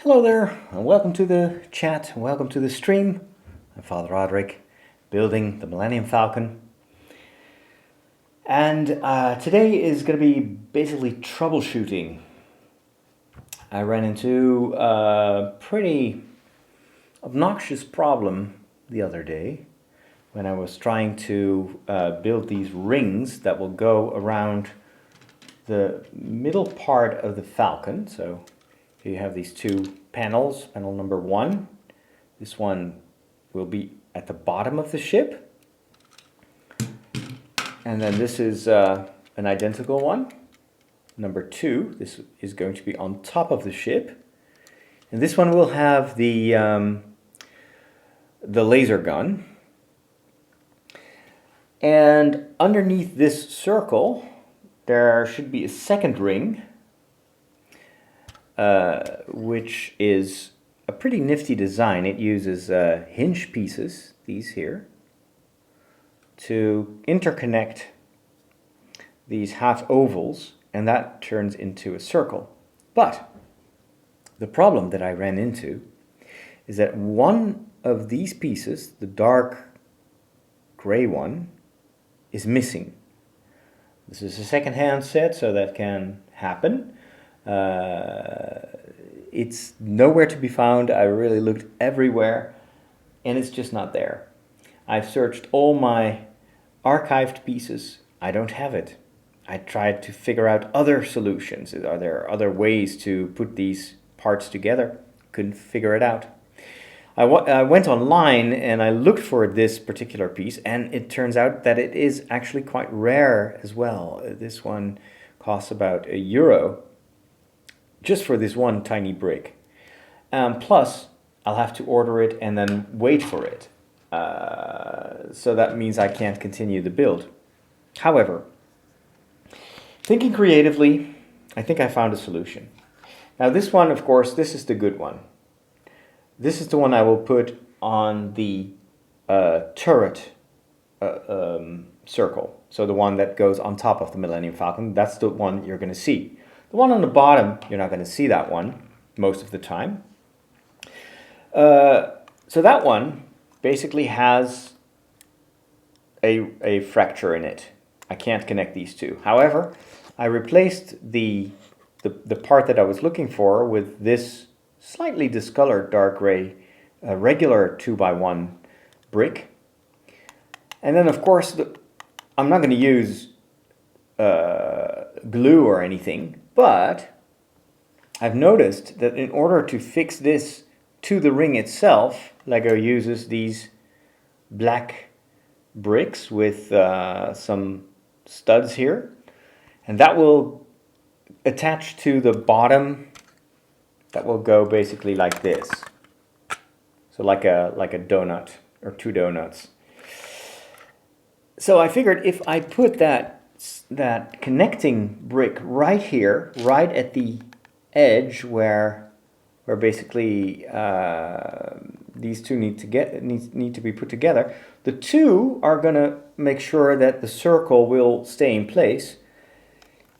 Hello there, and welcome to the chat, welcome to the stream. I'm Father Roderick, building the Millennium Falcon. And today is going to be basically troubleshooting. I ran into a pretty obnoxious problem the other day when I was trying to build these rings that will go around the middle part of the Falcon. So you have these two panels, panel number one. This one will be at the bottom of the ship. And then this is an identical one. Number two, this is going to be on top of the ship. And this one will have the laser gun. And underneath this circle, there should be a second ring, which is a pretty nifty design. It uses hinge pieces, these here, to interconnect these half ovals, and that turns into a circle. But the problem that I ran into is that one of these pieces, the dark gray one, is missing. This is a second-hand set, so that can happen. It's nowhere to be found. I really looked everywhere, and it's just not there. I've searched all my archived pieces. I don't have it. I tried to figure out other solutions. Are there other ways to put these parts together? Couldn't figure it out. I went online and I looked for this particular piece, and it turns out that it is actually quite rare as well. This one costs about €1 just for this one tiny brick. Plus, I'll have to order it and then wait for it. So that means I can't continue the build. However, thinking creatively, I think I found a solution. Now this one, of course, this is the good one. This is the one I will put on the turret circle. So the one that goes on top of the Millennium Falcon, that's the one you're going to see. The one on the bottom, you're not going to see that one most of the time. So that one basically has a fracture in it. I can't connect these two. However, I replaced the part that I was looking for with this slightly discolored dark gray regular 2x1 brick. And then of course I'm not going to use glue or anything, but I've noticed that in order to fix this to the ring itself, Lego uses these black bricks with some studs here, and that will attach to the bottom. That will go basically like this, so like a donut or two donuts. So I figured if I put that connecting brick right here, right at the edge where basically these two need to be put together, the two are gonna make sure that the circle will stay in place.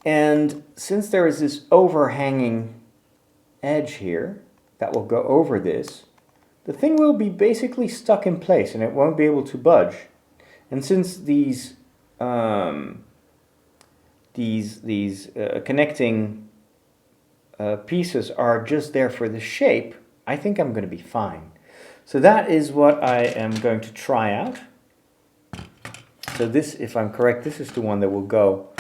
And since there is this overhanging edge here that will go over this, the thing will be basically stuck in place and it won't be able to budge. And since these connecting pieces are just there for the shape, I think I'm going to be fine. So that is what I am going to try out. So this, if I'm correct, this is the one that will go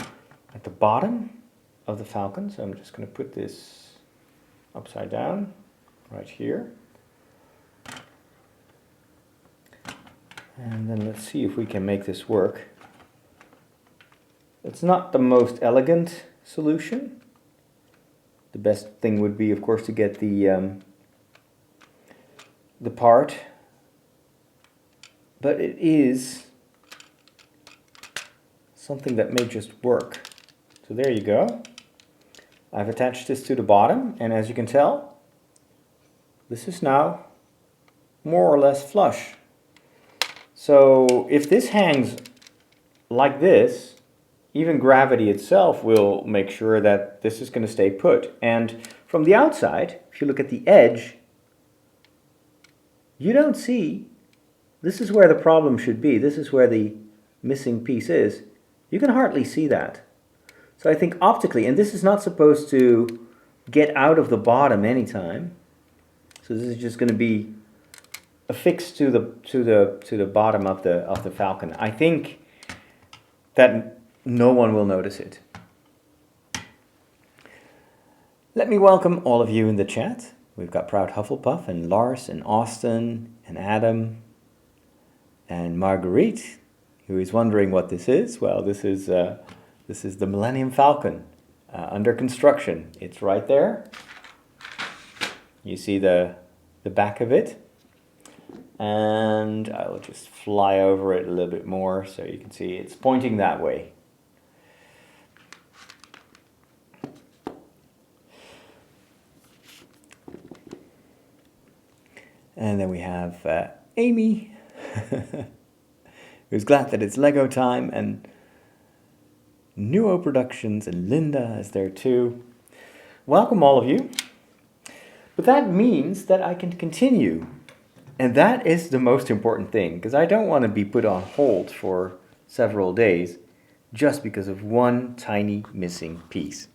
at the bottom of the Falcon. So I'm just going to put this upside down right here. And then let's see if we can make this work. It's not the most elegant solution. The best thing would be, of course, to get the part, but it is something that may just work. So there you go. I've attached this to the bottom, and as you can tell, this is now more or less flush. So if this hangs like this, even gravity itself will make sure that this is going to stay put. And from the outside, if you look at the edge, you don't see, this is where the problem should be, this is where the missing piece is. You can hardly see that. So I think optically, and this is not supposed to get out of the bottom anytime. So this is just going to be affixed to the bottom of the Falcon. I think that no one will notice it. Let me welcome all of you in the chat. We've got Proud Hufflepuff and Lars and Austin and Adam and Marguerite, who is wondering what this is. Well, this is the Millennium Falcon under construction. It's right there. You see the back of it. And I'll just fly over it a little bit more so you can see it's pointing that way. And then we have Amy, who's glad that it's Lego time, and Nuo Productions, and Linda is there too. Welcome all of you. But that means that I can continue. And that is the most important thing, because I don't want to be put on hold for several days just because of one tiny missing piece.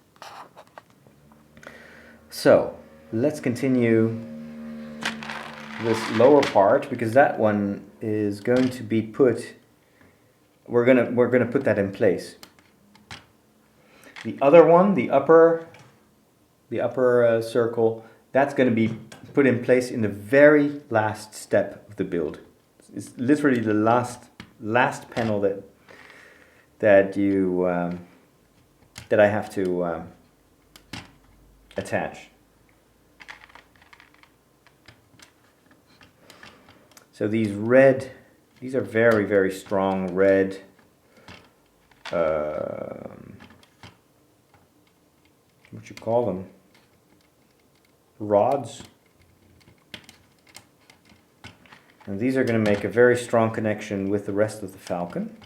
So let's continue this lower part, because that one is going to be put, we're gonna put that in place. The other one, the upper circle, that's going to be put in place in the very last step of the build. It's literally the last panel that I have to attach. So these are very, very strong red what you call them? Rods. And these are going to make a very strong connection with the rest of the Falcon.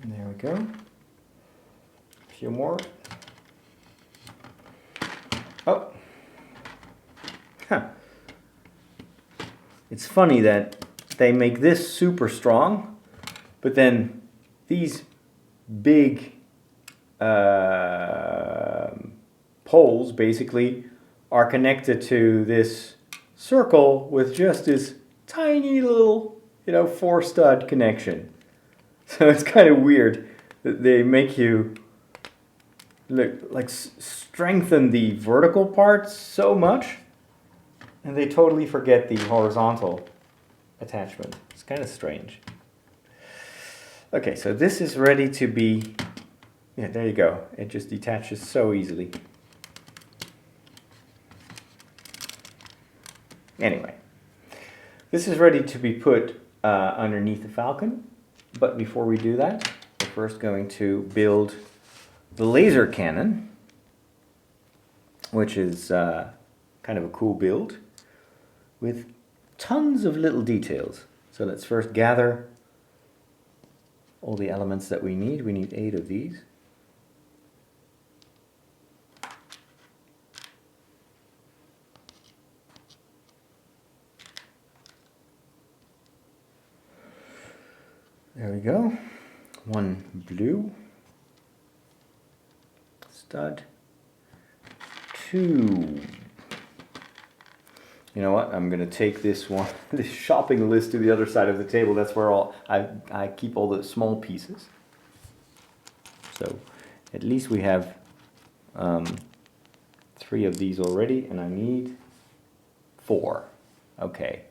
There we go. A few more. Oh. Huh. It's funny that they make this super strong, but then these big poles basically are connected to this circle with just this tiny little, 4-stud connection. So it's kind of weird that they make you strengthen the vertical parts so much, and they totally forget the horizontal attachment. It's kind of strange. Okay, so this is ready to be, there you go. It just detaches so easily. Anyway, this is ready to be put underneath the Falcon. But before we do that, we're first going to build the laser cannon, which is kind of a cool build with tons of little details. So let's first gather all the elements that we need. We need 8 of these. There we go. 1 blue stud. 2. You know what? I'm gonna take this shopping list to the other side of the table. That's where I keep all the small pieces. So at least we have 3 of these already, and I need 4. Okay.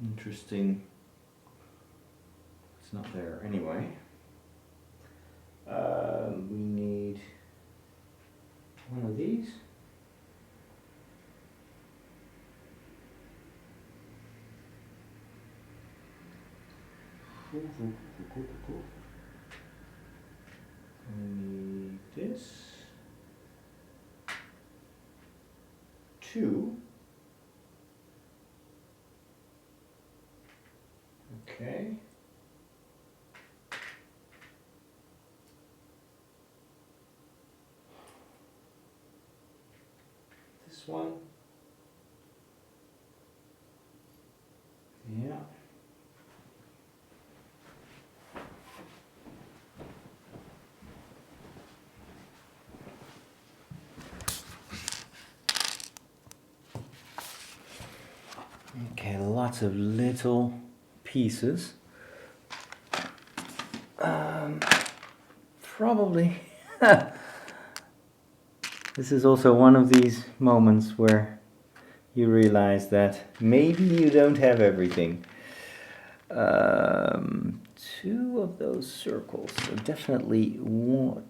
Interesting. not there anyway. We need one of these. We need this. 2. Okay. This one. Yeah. Okay, lots of little pieces. Probably. This is also one of these moments where you realize that maybe you don't have everything. 2 of those circles, so definitely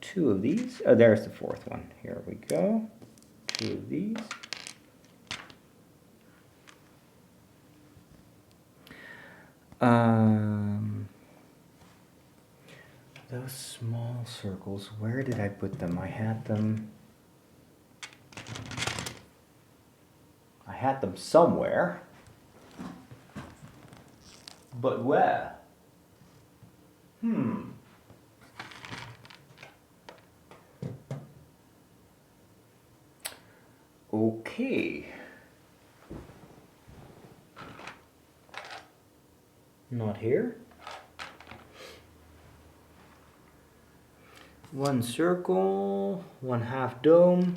2 of these. Oh, there's the 4th one. Here we go. 2 of these. Those small circles, where did I put them? I had them somewhere. But where? Okay. Not here. 1 circle, 1 half dome.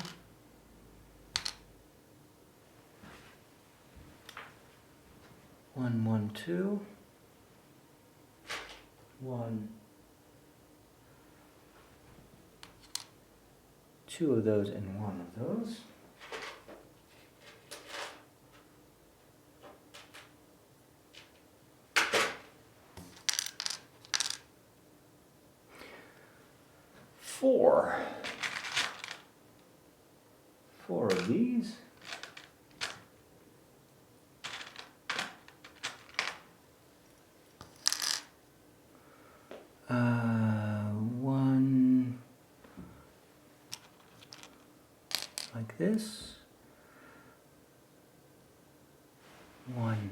1, 1, 2. 1, 2 of those and 1 of those. Four of these. One like this. 1.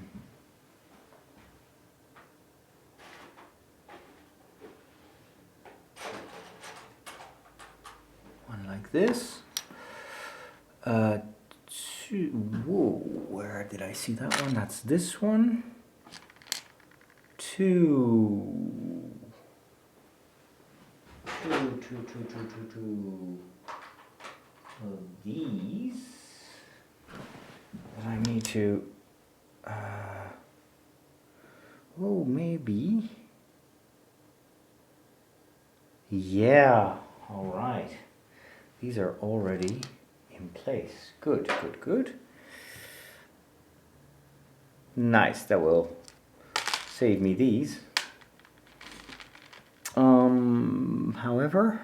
Like this. 2. Whoa, where did I see that one? That's this one. 2. 2 of these that I need to. Oh, maybe. Yeah. All right. These are already in place. Good, good, good. Nice, that will save me these. However,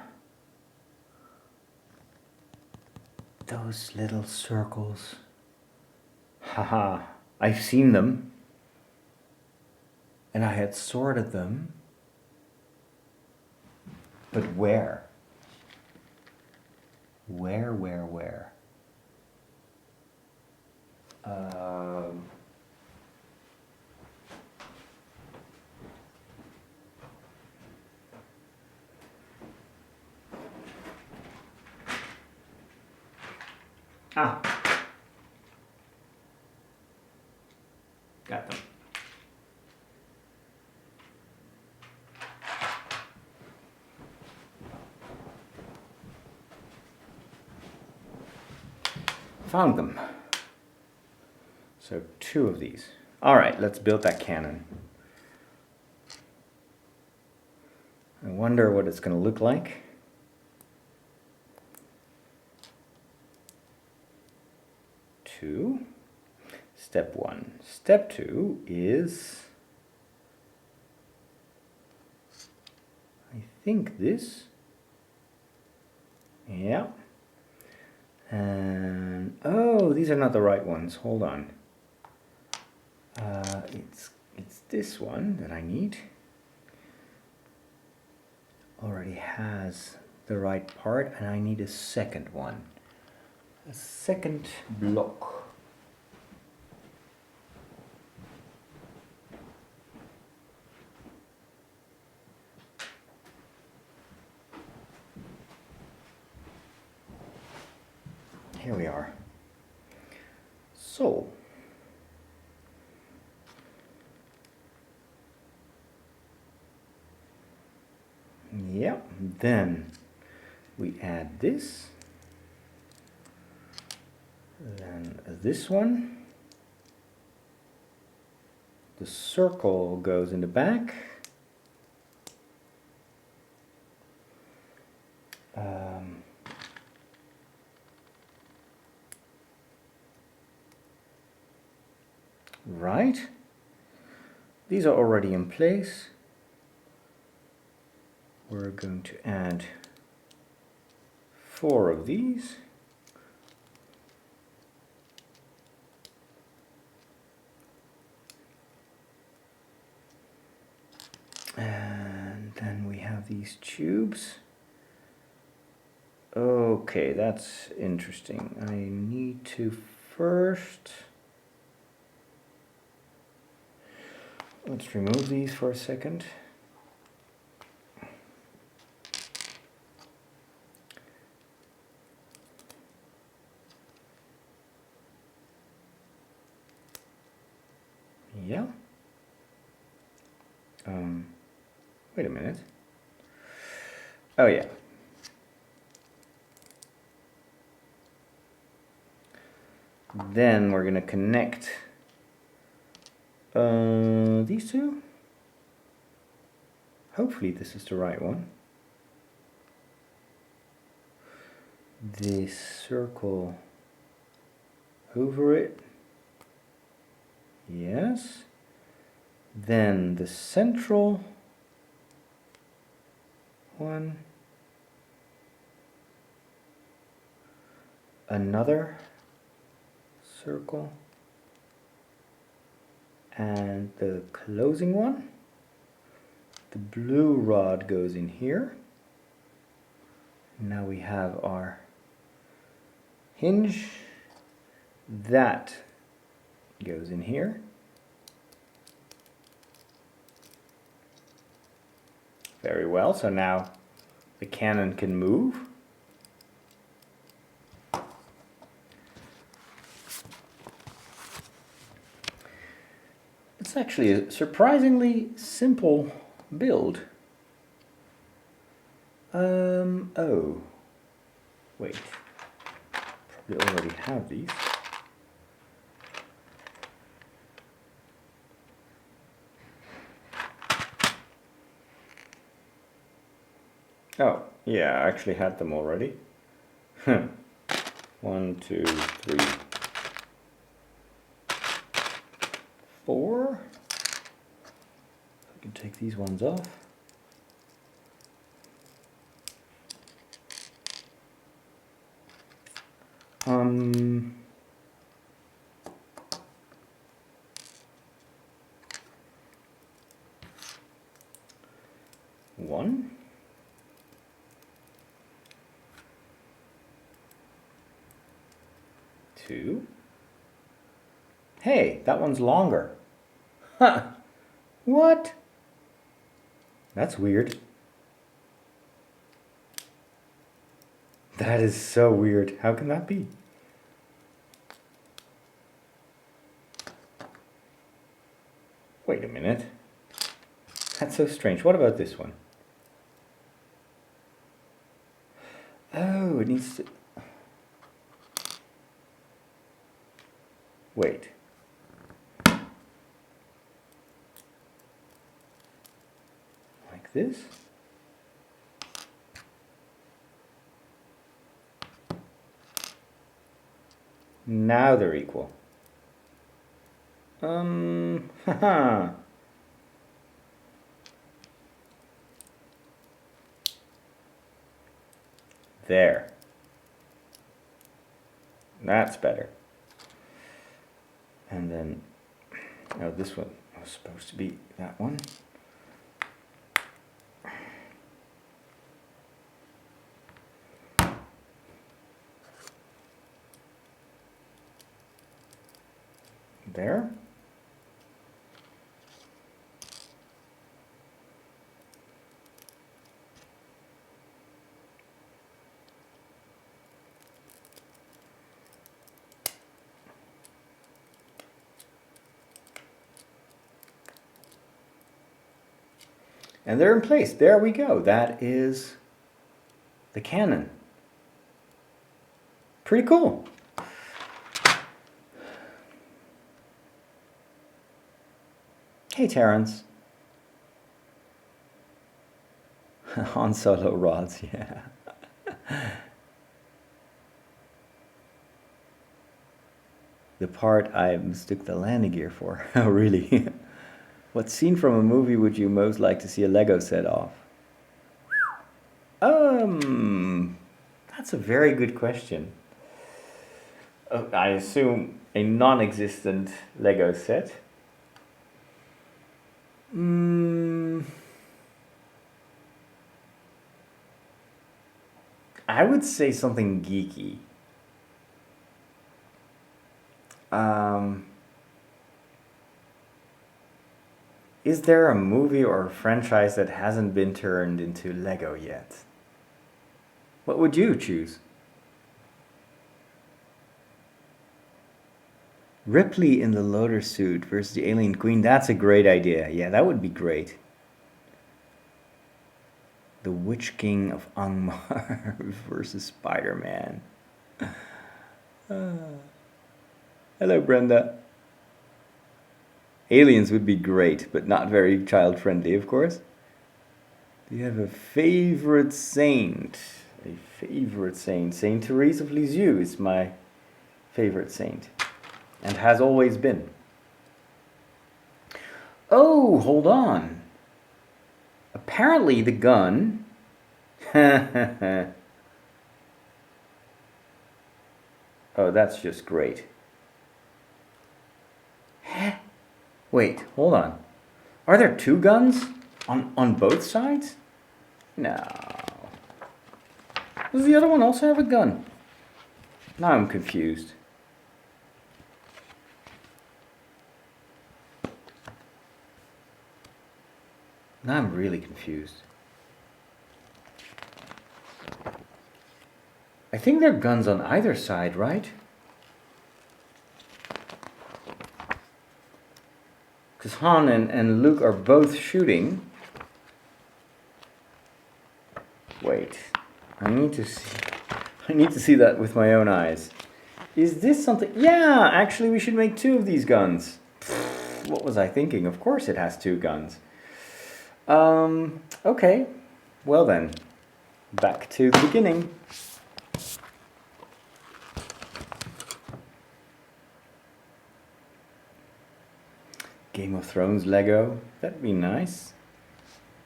those little circles, haha, I've seen them, and I had sorted them, but where? Where? Got them. Found them. So 2 of these. All right, let's build that cannon. I wonder what it's going to look like. Step 1. Step 2 is think this. Yeah. And oh, these are not the right ones. Hold on. It's this one that I need. Already has the right part, and I need a second one. A second block. Here we are. So, yeah, then we add this, then this one, the circle goes in the back, right, these are already in place. We're going to add 4 of these. And then we have these tubes. Okay, that's interesting. I need to first... Let's remove these for a second. Yeah. Wait a minute. Oh yeah. Then we're going to connect these two. Hopefully this is the right one. This circle over it. Yes. Then the central one. Another circle. And the closing one. The blue rod goes in here. Now we have our hinge. That goes in here. Very well, so now the cannon can move. It's actually a surprisingly simple build. Oh, wait, probably already have these. Oh, yeah, I actually had them already. 1, 2, 3, 4. I can take these ones off. One. Two. Hey, that one's longer. Huh. What? That's weird. That is so weird. How can that be? Wait a minute. That's so strange. What about this one? Oh, it needs to... Wait. Like this? Now they're equal. Haha. There. That's better. And then, oh, this one was supposed to be that one. There. And they're in place. There we go. That is the cannon. Pretty cool. Hey, Terrence. Han Solo rods, yeah. The part I mistook the landing gear for. Oh, really? What scene from a movie would you most like to see a Lego set of? That's a very good question. I assume a non-existent Lego set. I would say something geeky. Is there a movie or a franchise that hasn't been turned into Lego yet? What would you choose? Ripley in the Loader suit versus the Alien Queen. That's a great idea. Yeah, that would be great. The Witch King of Angmar versus Spider-Man. Hello, Brenda. Aliens would be great, but not very child-friendly, of course. Do you have a favorite saint? A favorite saint? Saint Therese of Lisieux is my favorite saint. And has always been. Oh, hold on. Apparently the gun... Oh, that's just great. Wait, hold on. Are there two guns on both sides? No. Does the other one also have a gun? Now I'm confused. Now I'm really confused. I think there are guns on either side, right? Because Han and Luke are both shooting. Wait, I need to see that with my own eyes. Is this something? Yeah, actually we should make two of these guns. What was I thinking? Of course it has two guns. Okay. Well then, back to the beginning. Game of Thrones Lego. That'd be nice.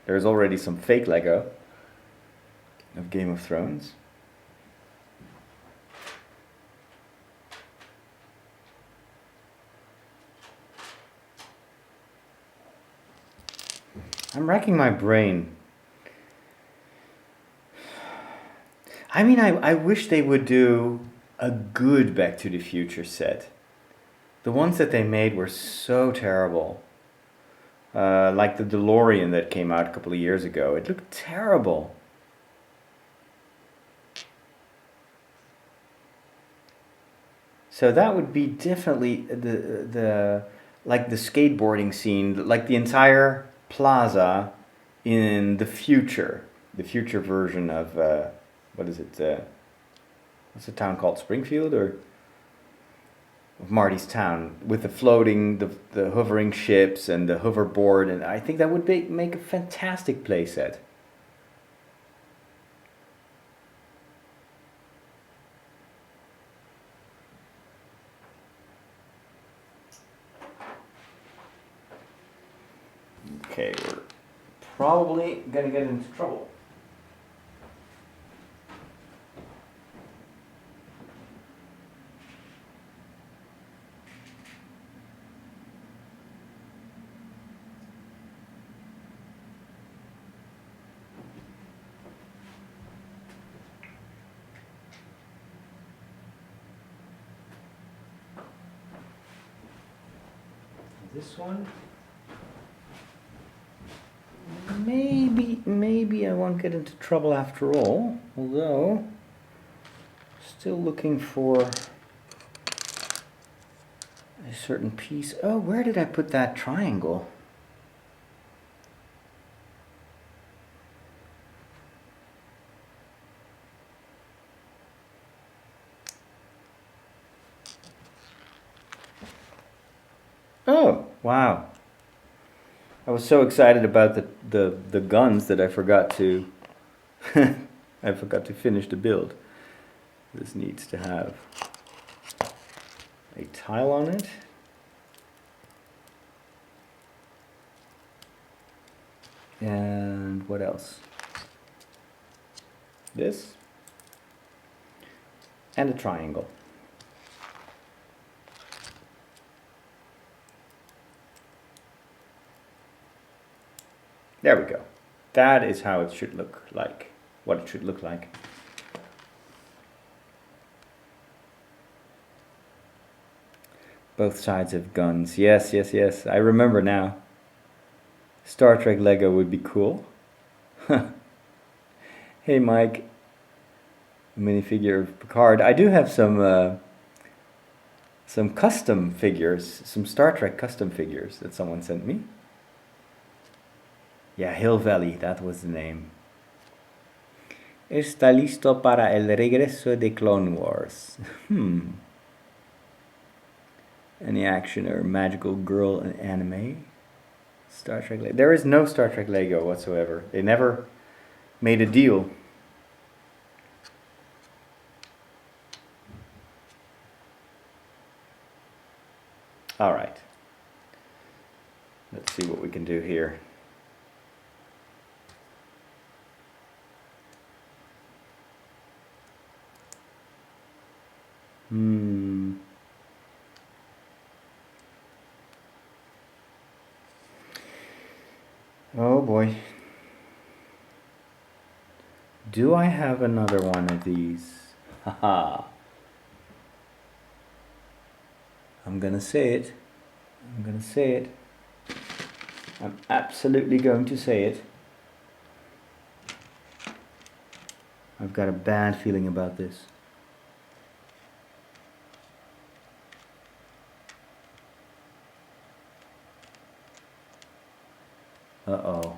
There's already some fake Lego of Game of Thrones. I'm racking my brain. I mean, I wish they would do a good Back to the Future set. The ones that they made were so terrible. Like the DeLorean that came out a couple of years ago. It looked terrible. So that would be definitely the like the skateboarding scene, like the entire plaza in the future version of what is it? What's the town called? Springfield or of Marty's town with the floating, the hovering ships and the hoverboard, and I think that would make a fantastic playset. Okay, we're probably gonna get into trouble. This one. Maybe I won't get into trouble after all, although still looking for a certain piece. Oh, where did I put that triangle? Oh, wow. I was so excited about the guns that I forgot to I forgot to finish the build. This needs to have a tile on it. And what else? This. And a triangle. There we go. That is how it should look like. What it should look like. Both sides have guns. Yes, yes, yes. I remember now. Star Trek Lego would be cool. Hey Mike. Minifigure of Picard. I do have some custom figures, some Star Trek custom figures that someone sent me. Yeah, Hill Valley, that was the name. Está listo para el regreso de Clone Wars. Any action or magical girl in anime? Star Trek Lego. There is no Star Trek Lego whatsoever. They never made a deal. All right. Let's see what we can do here. Oh boy. Do I have another one of these? Haha. I'm gonna say it. I'm gonna say it. I'm absolutely going to say it. I've got a bad feeling about this. Uh-oh.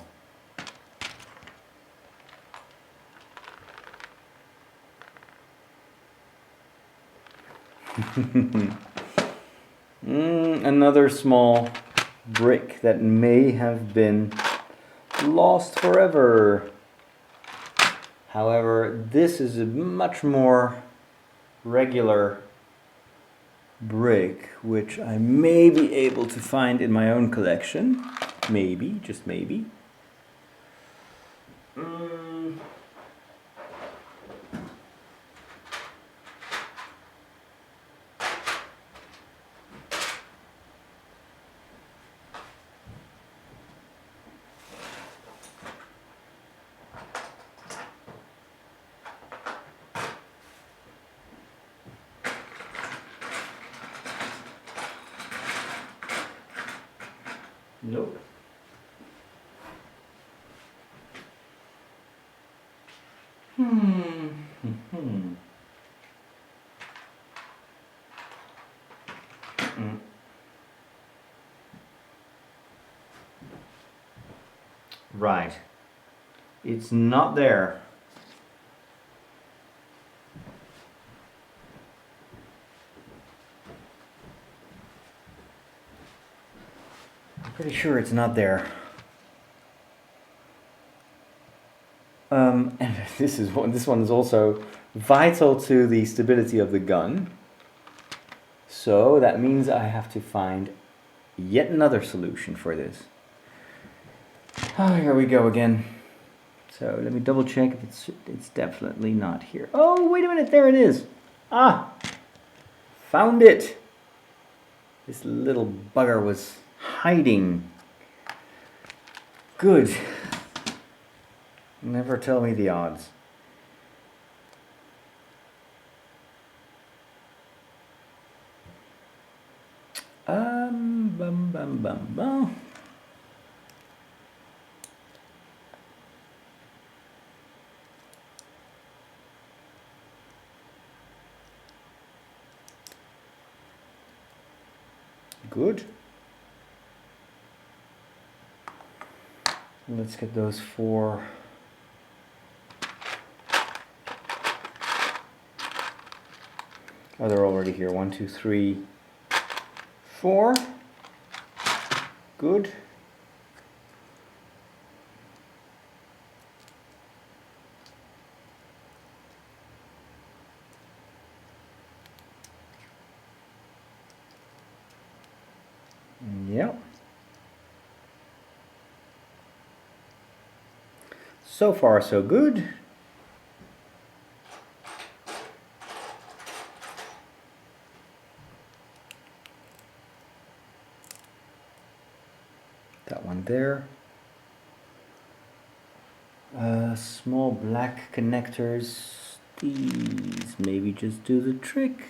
Another small brick that may have been lost forever. However, this is a much more regular brick, which I may be able to find in my own collection. Maybe, just maybe. Nope. Right. It's not there. I'm pretty sure it's not there. And this one is also vital to the stability of the gun. So that means I have to find yet another solution for this. Oh, here we go again. So let me double check if it's definitely not here. Oh, wait a minute, there it is. Ah, found it. This little bugger was hiding. Good. Never tell me the odds. Bum, bum, bum, bum. Good. Let's get those 4. Oh, they're already here. 1, 2, 3, 4. Good. Yep. So far, so good. That one there. Small black connectors. These maybe just do the trick.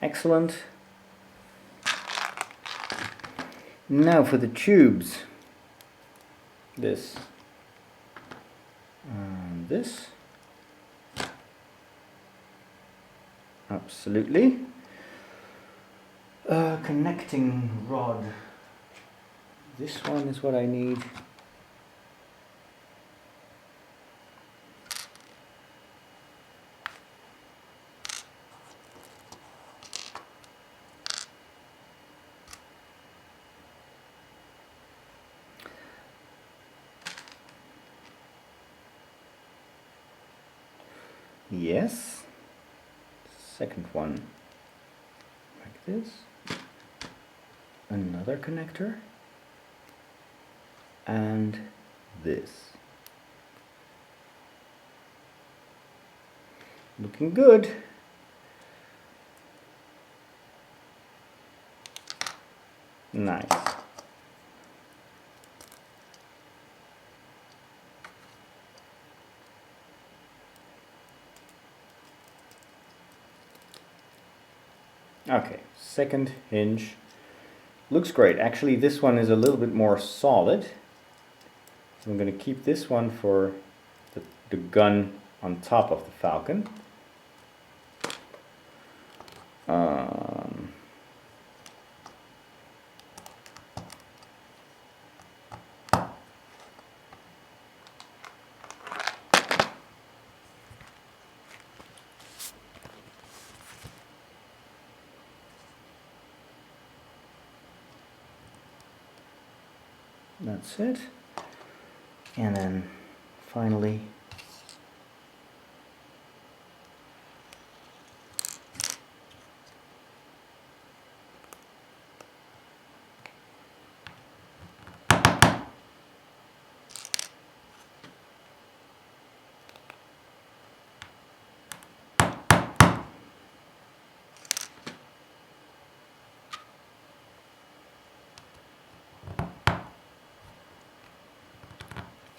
Excellent. Now for the tubes. This. And this. Absolutely. Connecting rod. This one is what I need. Yes. Second one. Like this. Another connector. And this. Looking good. Nice. Okay, second hinge. Looks great. Actually, this one is a little bit more solid. So I'm going to keep this one for the gun on top of the Falcon. That's it. And then finally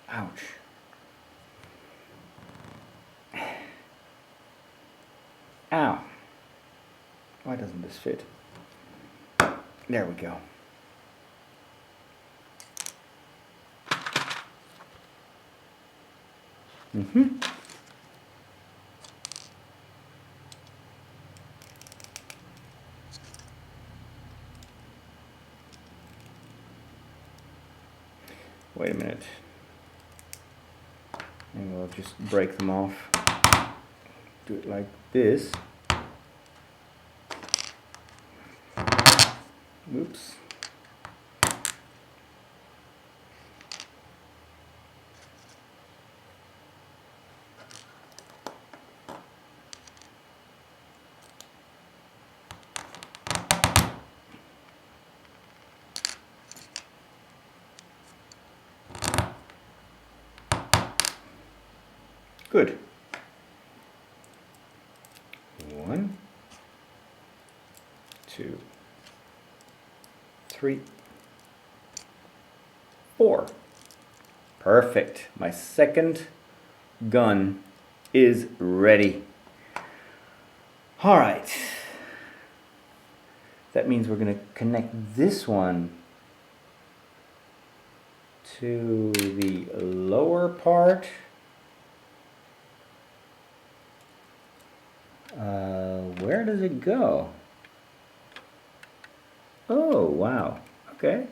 ouch. Ow. Why doesn't this fit? There we go. Wait a minute. And we'll just break them off. Do it like this. Oops. Good. 1, 2, 3, 4. Perfect. My second gun is ready. All right. That means we're going to connect this one to the lower part. Where does it go? Oh, wow. Okay.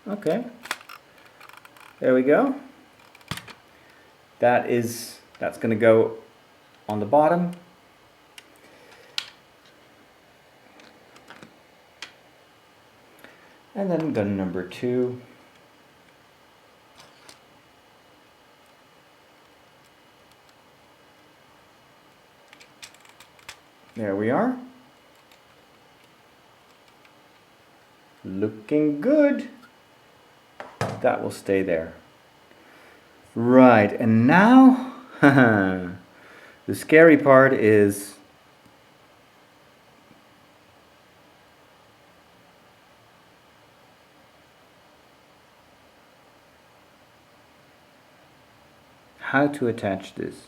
Okay. There we go. That's going to go on the bottom. And then gun number 2. There we are. Looking good. That will stay there. Right, and now the scary part is how to attach this.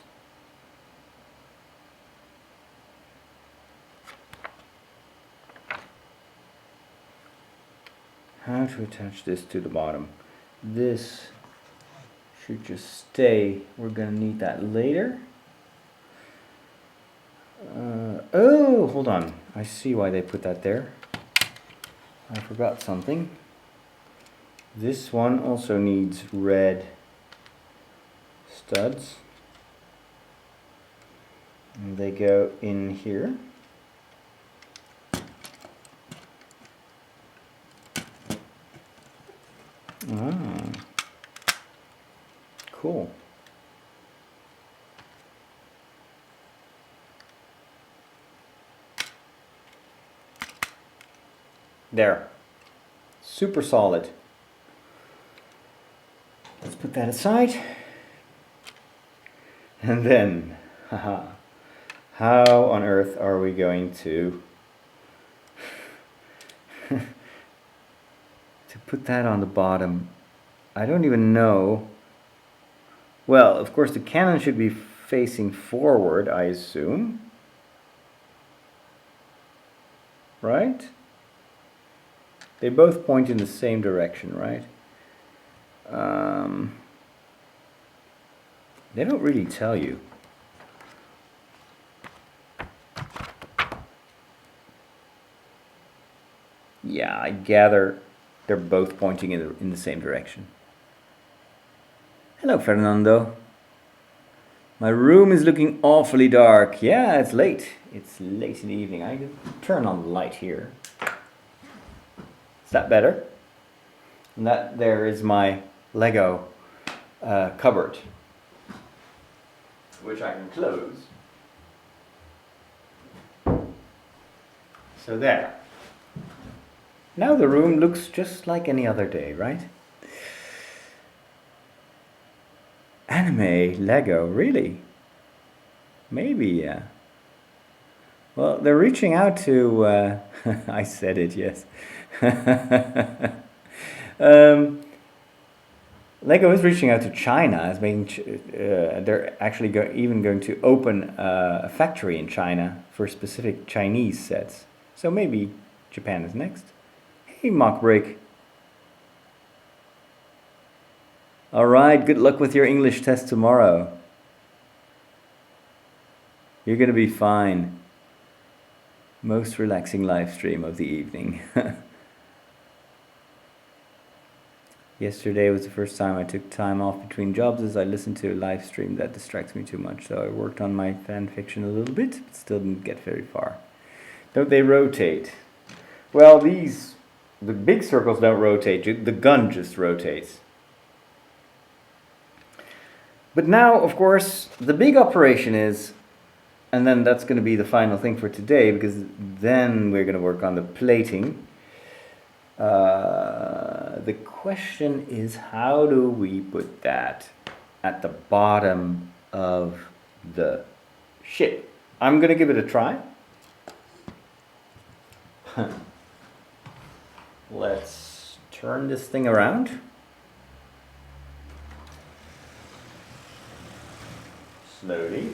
How to attach this to the bottom. This should just stay. We're gonna need that later. Oh, hold on. I see why they put that there. I forgot something. This one also needs red studs. And they go in here. Ah, cool. There. Super solid. Let's put that aside. And then, haha, how on earth are we going to put that on the bottom? I don't even know. Well, of course the cannon should be facing forward, I assume. Right? They both point in the same direction, right? They don't really tell you. Yeah, I gather they're both pointing in the same direction. Hello, Fernando. My room is looking awfully dark. Yeah, it's late. It's late in the evening. I can turn on the light here. Is that better? And that there is my Lego cupboard, which I can close. So there. Now the room looks just like any other day, right? Anime, Lego, really? Maybe, yeah. Well, they're reaching out to, I said it, yes. Lego is reaching out to China as being, they're actually even going to open a factory in China for specific Chinese sets. So maybe Japan is next. Hey, Mock Break. All right, good luck with your English test tomorrow. You're going to be fine. Most relaxing live stream of the evening. Yesterday was the first time I took time off between jobs as I listened to a live stream that distracts me too much. So I worked on my fan fiction a little bit, but still didn't get very far. Don't they rotate? Well, the big circles don't rotate. The gun just rotates. But now, of course, the big operation is, and then that's going to be the final thing for today, because then we're going to work on the plating. The question is, how do we put that at the bottom of the ship? I'm gonna give it a try. Let's turn this thing around. Slowly.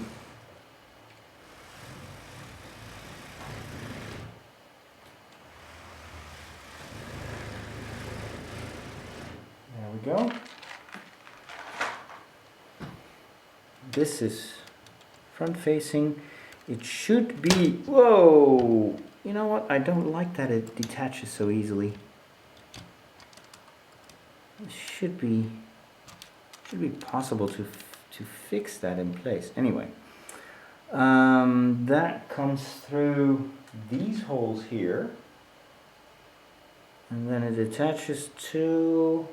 There we go. This is front facing. It should be, whoa! You know what? I don't like that it detaches so easily. It should be possible to fix that in place. Anyway, that comes through these holes here, and then it attaches to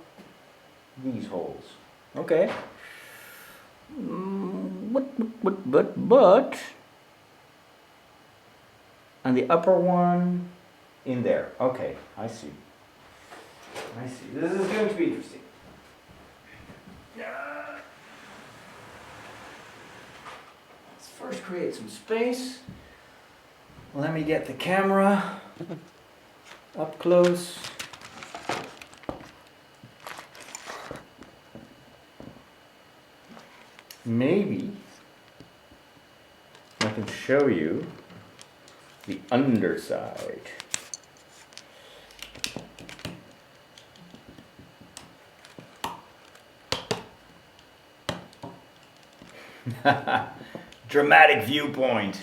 these holes. Okay. But and the upper one in there. Okay, I see. This is going to be interesting. Let's first create some space. Let me get the camera up close. Maybe I can show you the underside. Dramatic viewpoint.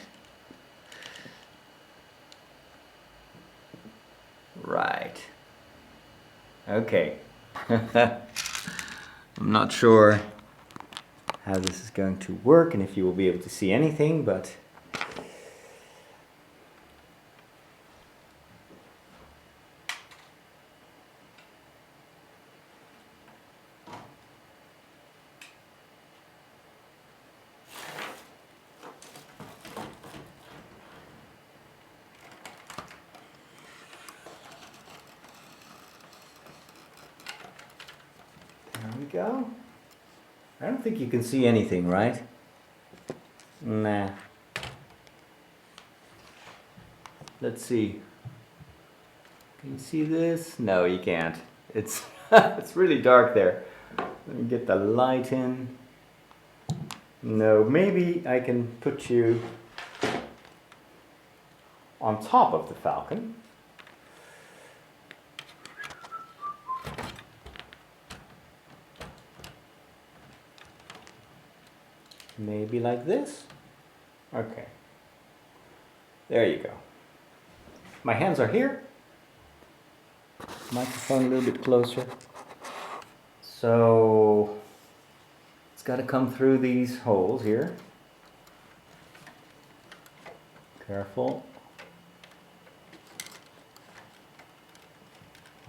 Right. Okay. I'm not sure how this is going to work and if you will be able to see anything, but there we go. I don't think you can see anything, right? Nah. Let's see. Can you see this? No, you can't. It's it's really dark there. Let me get the light in. No, maybe I can put you on top of the Falcon. Maybe like this. Okay. There you go. My hands are here. Microphone a little bit closer. So it's got to come through these holes here. Careful.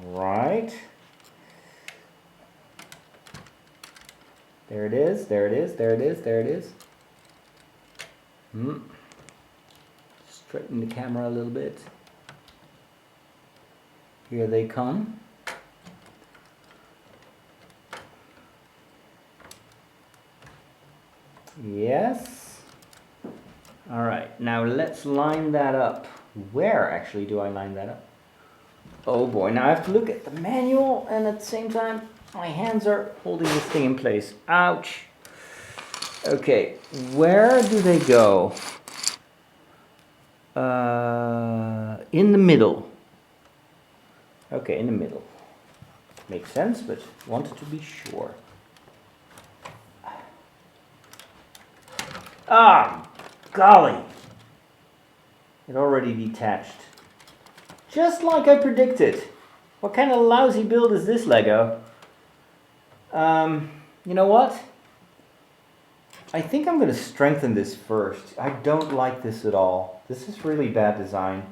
Right. There it is, there it is, there it is, there it is. Straighten the camera a little bit. Here they come. Yes. All right, now let's line that up. Where actually do I line that up? Oh boy, now I have to look at the manual and at the same time my hands are holding this thing in place. Ouch. Okay, where do they go? In the middle. Okay, in the middle. Makes sense, but wanted to be sure. Ah, golly. It already detached. Just like I predicted. What kind of lousy build is this, Lego? You know what? I think I'm going to strengthen this first. I don't like this at all. This is really bad design.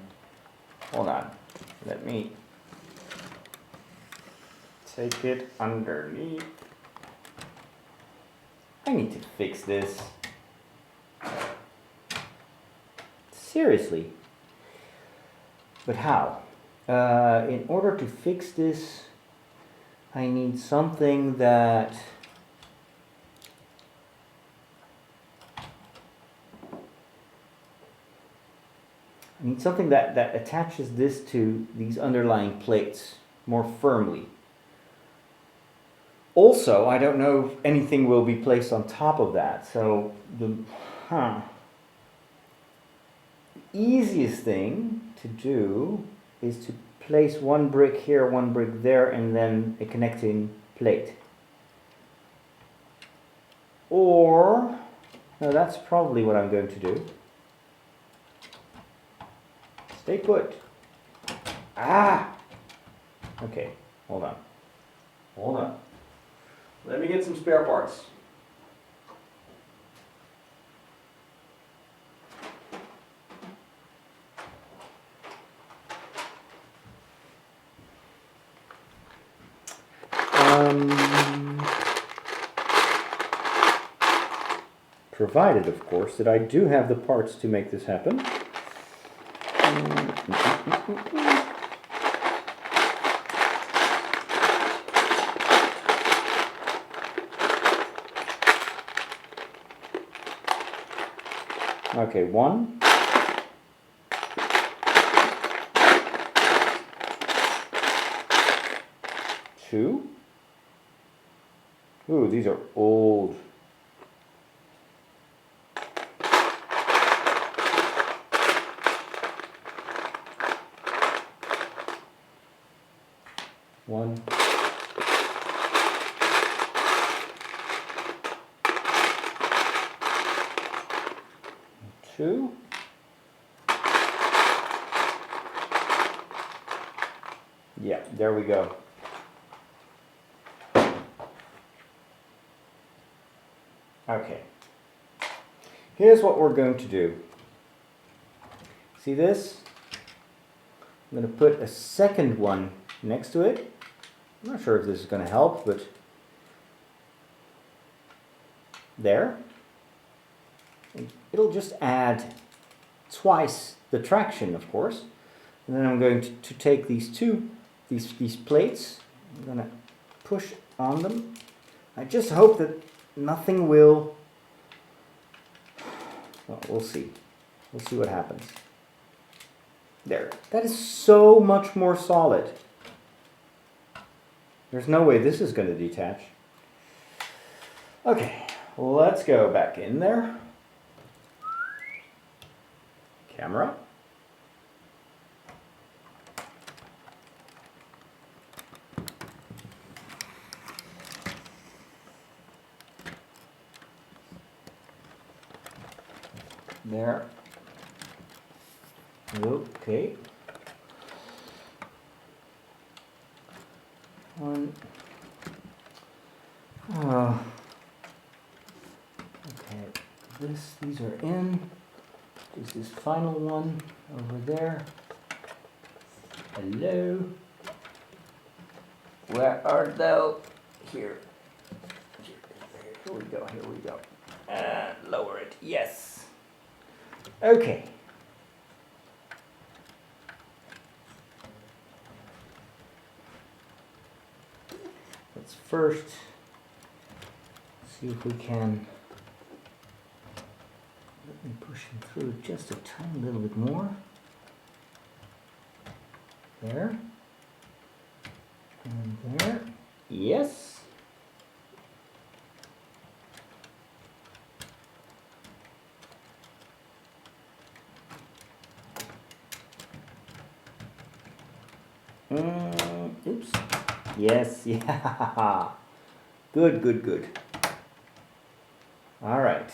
Hold on. Let me take it underneath. I need to fix this. Seriously. But how? In order to fix this, I need something that I need something that attaches this to these underlying plates more firmly. Also, I don't know if anything will be placed on top of that, so the easiest thing to do is to place one brick here, one brick there, and then a connecting plate. Or, no, that's probably what I'm going to do. Stay put. Ah! Okay, hold on. Hold on. Let me get some spare parts. Provided, of course, that I do have the parts to make this happen. Okay, 1. 2. Ooh, these are old. 1. 2. Yeah, there we go. Okay. Here's what we're going to do. See this? I'm going to put a second one next to it. I'm not sure if this is going to help, but there. It'll just add twice the traction, of course. And then I'm going to take these these plates. I'm going to push on them. I just hope that nothing will. Well, we'll see. We'll see what happens. There. That is so much more solid. There's no way this is going to detach. Okay, let's go back in there. Camera. There. Okay. 1. Okay. These are in. There's this final one over there. Hello. Where are thou? Here. Here we go. Here we go. Lower it. Yes. Okay. Let's first see if we can. Let me push him through just a tiny little bit more. There. And there. Yes. Oops. Yes, yeah. Good, good, good. All right.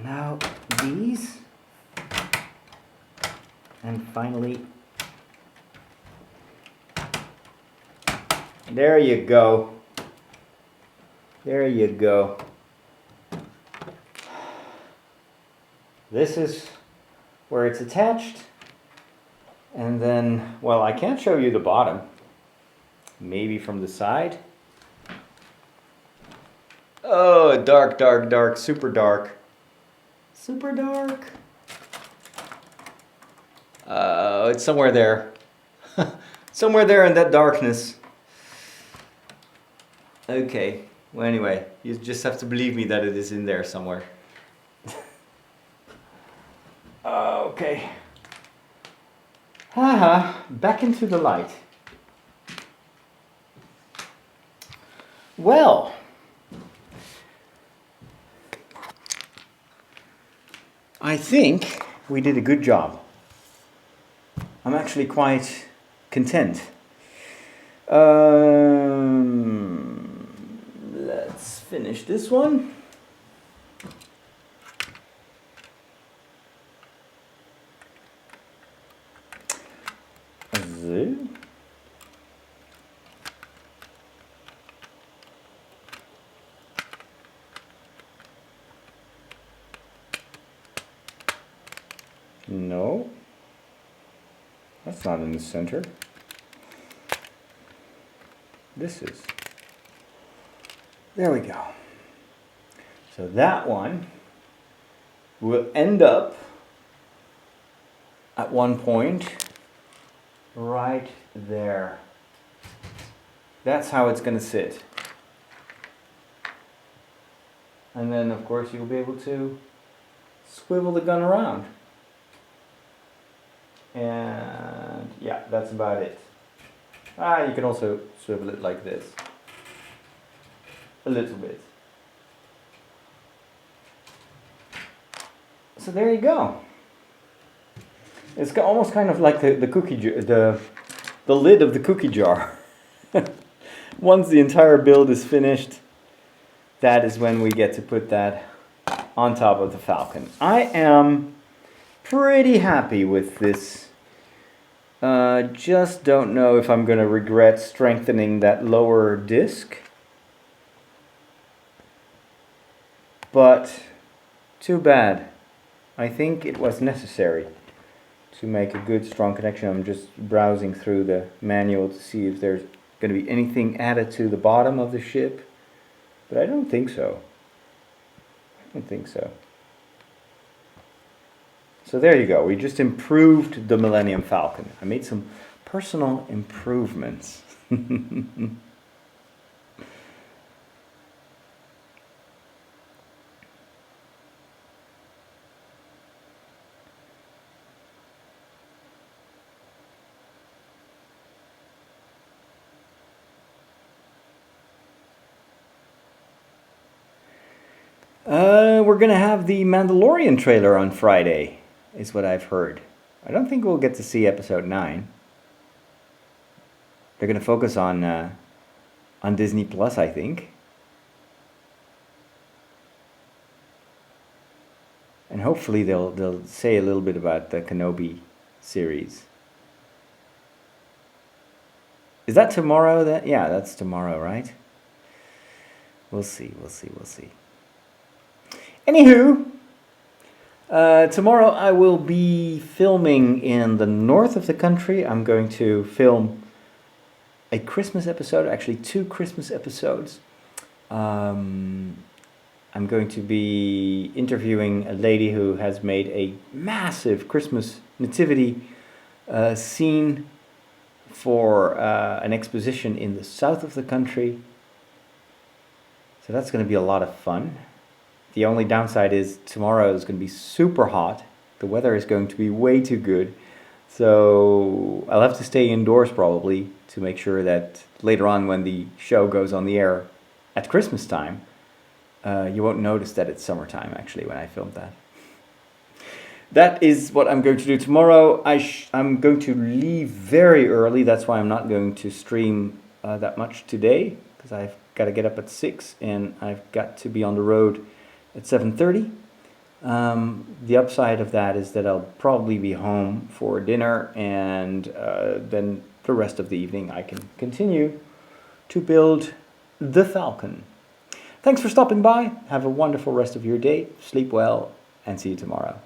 Now these. And finally, there you go. There you go. This is where it's attached. And then, well, I can't show you the bottom. Maybe from the side. Oh, dark, dark, dark, super dark. Super dark. It's somewhere there. Somewhere there in that darkness. Okay, well anyway, you just have to believe me that it is in there somewhere. Okay. Haha, back into the light. Well, I think we did a good job. I'm actually quite content. Let's finish this one. So. No, that's not in the center. This is. There we go. So that one will end up at one point right there. That's how it's going to sit. And then of course you'll be able to swivel the gun around. And yeah, that's about it. You can also swivel it like this. A little bit. So there you go. It's almost kind of like the cookie jar, the lid of the cookie jar. Once the entire build is finished, that is when we get to put that on top of the Falcon. I am pretty happy with this. Just don't know if I'm going to regret strengthening that lower disc. But too bad. I think it was necessary to make a good strong connection. I'm just browsing through the manual to see if there's going to be anything added to the bottom of the ship. But I don't think so. I don't think so. So there you go. We just improved the Millennium Falcon. I made some personal improvements. We're going to have the Mandalorian trailer on Friday, is what I've heard. I don't think we'll get to see episode 9. They're going to focus on Disney Plus, I think. And hopefully they'll say a little bit about the Kenobi series. Is that tomorrow? Yeah, that's tomorrow, right? We'll see. Anywho, tomorrow I will be filming in the north of the country. I'm going to film a Christmas episode, actually 2 Christmas episodes. I'm going to be interviewing a lady who has made a massive Christmas nativity scene for an exposition in the south of the country. So that's going to be a lot of fun. The only downside is tomorrow is going to be super hot. The weather is going to be way too good. So I'll have to stay indoors probably to make sure that later on when the show goes on the air at Christmas time, you won't notice that it's summertime actually when I filmed that. That is what I'm going to do tomorrow. I'm going to leave very early. That's why I'm not going to stream that much today, because I've got to get up at 6 and I've got to be on the road at 7:30. The upside of that is that I'll probably be home for dinner, and then the rest of the evening I can continue to build the Falcon. Thanks for stopping by. Have a wonderful rest of your day. Sleep well, and see you tomorrow.